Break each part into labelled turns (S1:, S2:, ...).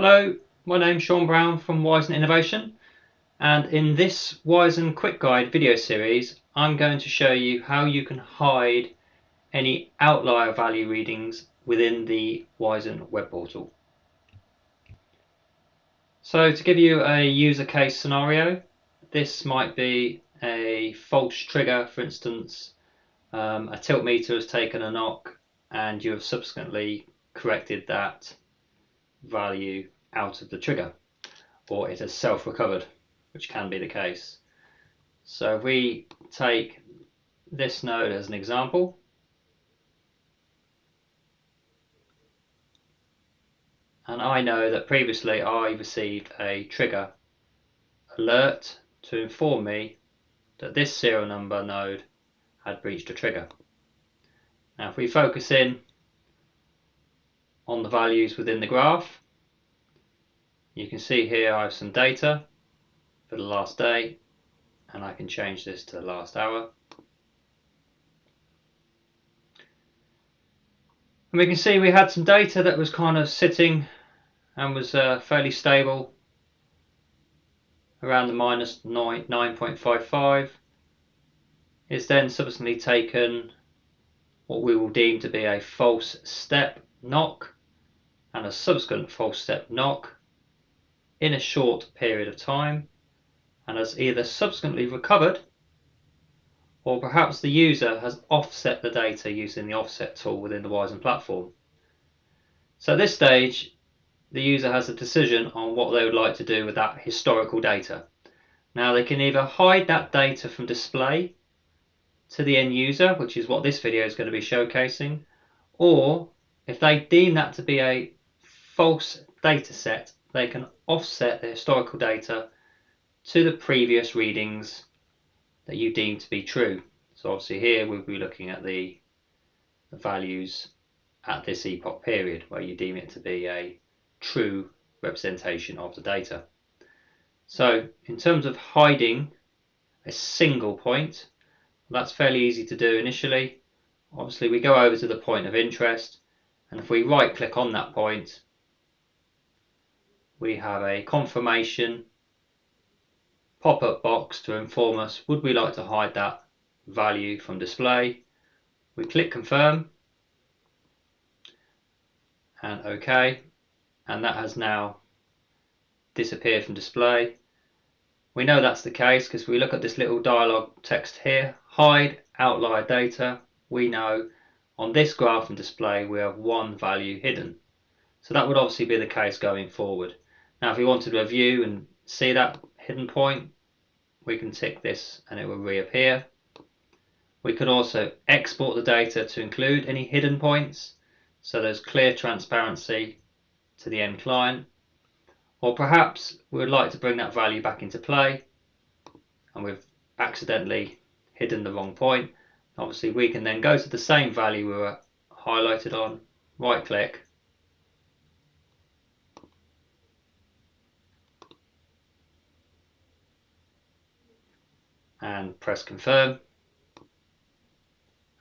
S1: Hello, my name's Sean Brown from WiSen Innovation, and in this WiSen Quick Guide video series I'm going to show you how you can hide any outlier value readings within the WiSen web portal. So to give you a user case scenario, this might be a false trigger. For instance, a tilt meter has taken a knock and you have subsequently corrected that value out of the trigger, or it has self-recovered, which can be the case. So if we take this node as an example, and I know that previously I received a trigger alert to inform me that this serial number node had breached a trigger. Now if we focus in on the values within the graph, you can see here I have some data for the last day, and I can change this to the last hour. And we can see we had some data that was kind of sitting and was fairly stable around the minus 9.55. Is then subsequently taken what we will deem to be a false step knock and a subsequent false step knock in a short period of time, and has either subsequently recovered or perhaps the user has offset the data using the offset tool within the WiSen platform. So at this stage the user has a decision on what they would like to do with that historical data. Now they can either hide that data from display to the end user, which is what this video is going to be showcasing, or if they deem that to be a false data set, they can offset the historical data to the previous readings that you deem to be true. So obviously here we'll be looking at the values at this epoch period where you deem it to be a true representation of the data. So in terms of hiding a single point, that's fairly easy to do initially. Obviously we go over to the point of interest, and if we right click on that point, we have a confirmation pop-up box to inform us would we like to hide that value from display. We click confirm and OK, and that has now disappeared from display. We know that's the case because we look at this little dialog text here, hide outlier data. We know on this graph and display we have one value hidden, so that would obviously be the case going forward. Now if we wanted to review and see that hidden point, we can tick this and it will reappear. We can also export the data to include any hidden points, so there's clear transparency to the end client. Or perhaps we would like to bring that value back into play and we've accidentally hidden the wrong point. Obviously we can then go to the same value we were highlighted on, right click, and press confirm,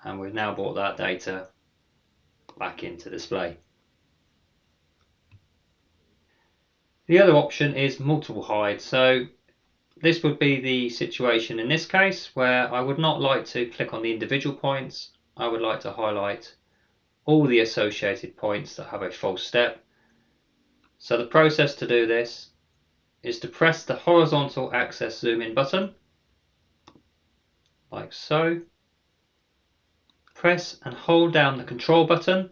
S1: and we've now brought that data back into display. The other option is multiple hide. So this would be the situation in this case where I would not like to click on the individual points. I would like to highlight all the associated points that have a false step. So the process to do this is to press the horizontal axis zoom in button, like so. Press and hold down the control button.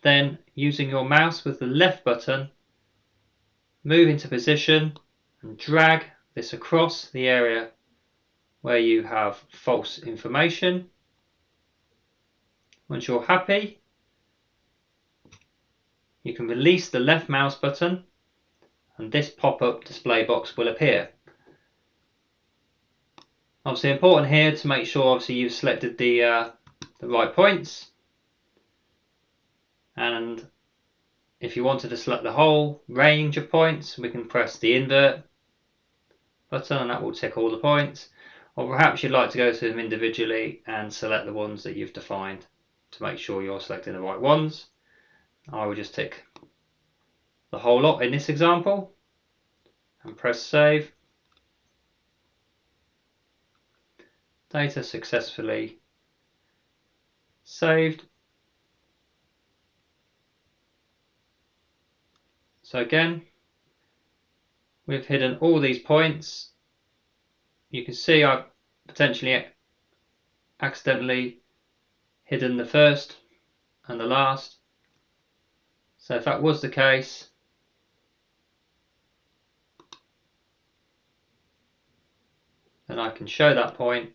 S1: Then using your mouse with the left button, move into position and drag this across the area where you have false information. Once you're happy, you can release the left mouse button and this pop-up display box will appear. Obviously important here to make sure obviously you've selected the right points, and if you wanted to select the whole range of points, we can press the invert button and that will tick all the points. Or perhaps you'd like to go to them individually and select the ones that you've defined to make sure you're selecting the right ones. I will just tick the whole lot in this example and press save. Data successfully saved. So again, we've hidden all these points. You can see I've potentially accidentally hidden the first and the last. So if that was the case, then I can show that point.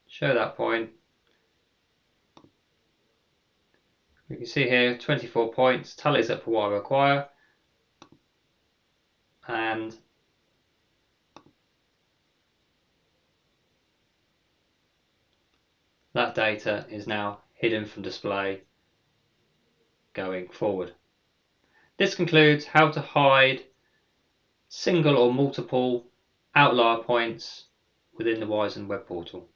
S1: Show that point. You can see here 24 points, tallies up for what I require, and that data is now hidden from display going forward. This concludes how to hide single or multiple outlier points within the WiSen web portal.